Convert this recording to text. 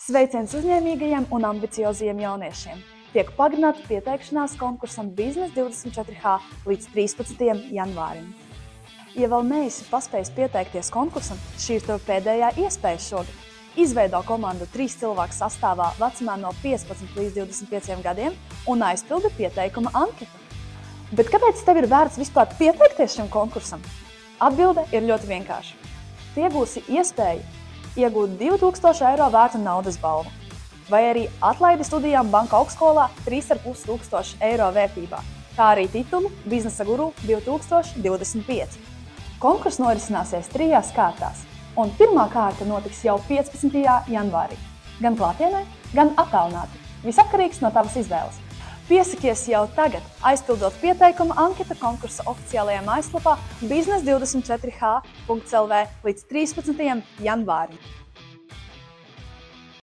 Sveiciens uzņēmīgajiem un ambiciozajiem jauniešiem! Tiek pagarināta pieteikšanās konkursam Biznesa 24H līdz 13. janvārim. Ja vēl neesi paspējis pieteikties konkursam, šī ir tava pēdējā iespēja šogad. Izveido komandu 3 cilvēku sastāvā vecumā no 15 līdz 25 gadiem un aizpildi pieteikuma anketu. Bet kāpēc tev ir vērts vispār pieteikties šim konkursam? Atbilde ir ļoti vienkārša. Tu iegūsi iespēju iegūt 2000 eiro vērtu naudas balvu, vai arī atlaidi studijām banka augstskolā 3500 eiro vērtībā, kā arī titulu Biznesa guru 2025. Konkurss norisināsies 3 kārtās, un pirmā kārta notiks jau 15. janvārī. Gan klātienē, gan attālināti. Viss atkarīgs no tavas izvēles. Piesakies jau tagad, aizpildot pieteikuma anketa konkursa oficiālajā mājaslapā biznes24h.lv līdz 13. janvārim.